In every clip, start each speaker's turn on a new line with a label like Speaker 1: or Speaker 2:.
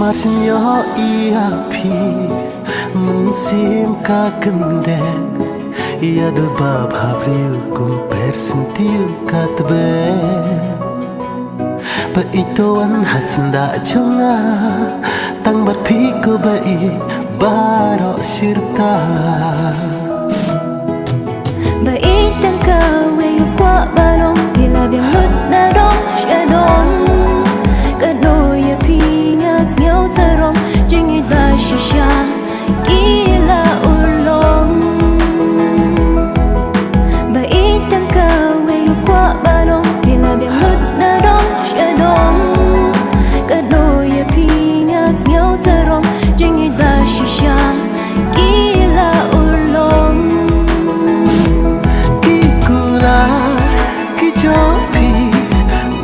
Speaker 1: Marsinyo iapi Mensim kakendek Ia duba bhabriu kumper sentiu katbe Pa ituan hasnda chunga Tang berpiku bai baro sirta
Speaker 2: Bai tang kawe kwa barong Bila biang lut na dong shadon Kano ya pinyas nhau sarong Jingit ba shisha Gila ulong Bai tang kawe kwa barong Bila biang lut na dong shadon Kano ya pinyas nhau sarong Jingit ba shisha Gila ulong
Speaker 1: Jopi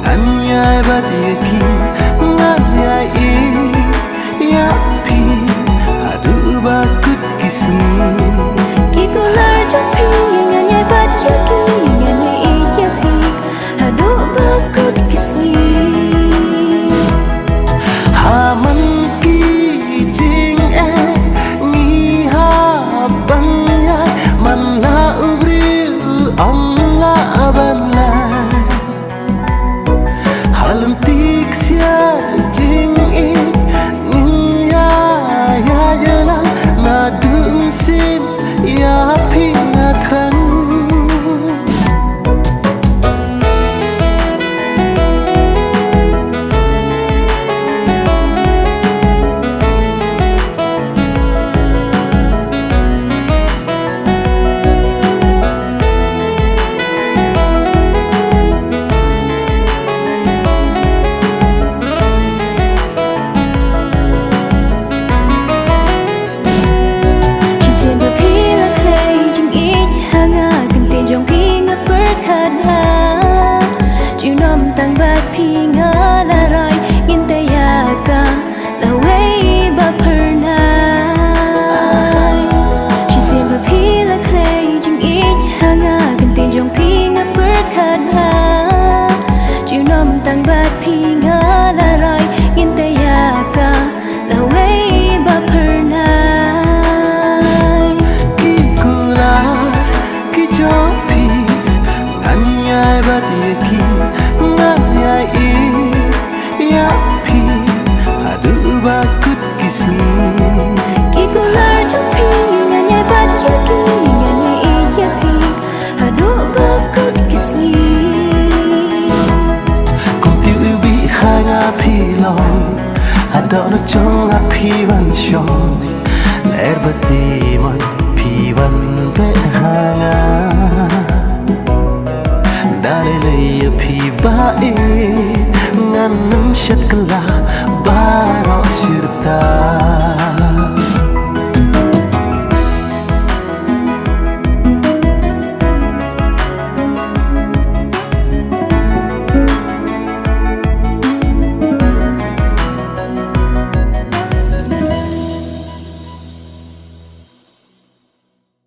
Speaker 1: anyai badiki nganyai yapi adu bakut kisni
Speaker 2: kikular jopi nganyai badiki nganyai yapi adu bakut kisni
Speaker 1: haman ki jing ni ha bang ya man la ubri ang la ban Halentik sia jing i nin ya jelang na dun sin ya pingatran
Speaker 2: Tang bat pi nga la rai in te ya ka la wei ba pernai she said ba pi la clay jing it hanga kan ten jong pi nga per khan ha chiu nom tang bat pi nga la rai in te ya ka la wei ba pernai
Speaker 1: ki kula ki jopi anyai bat ki yapi adu bakut kisni
Speaker 2: kikular jopi nganyai badiki nganyai yapi adu bakut kisni
Speaker 1: kum tiu bi hanga pilon adon chong api van shong ler batimon pivan be hanga dalele pi bae ngan nam shat kala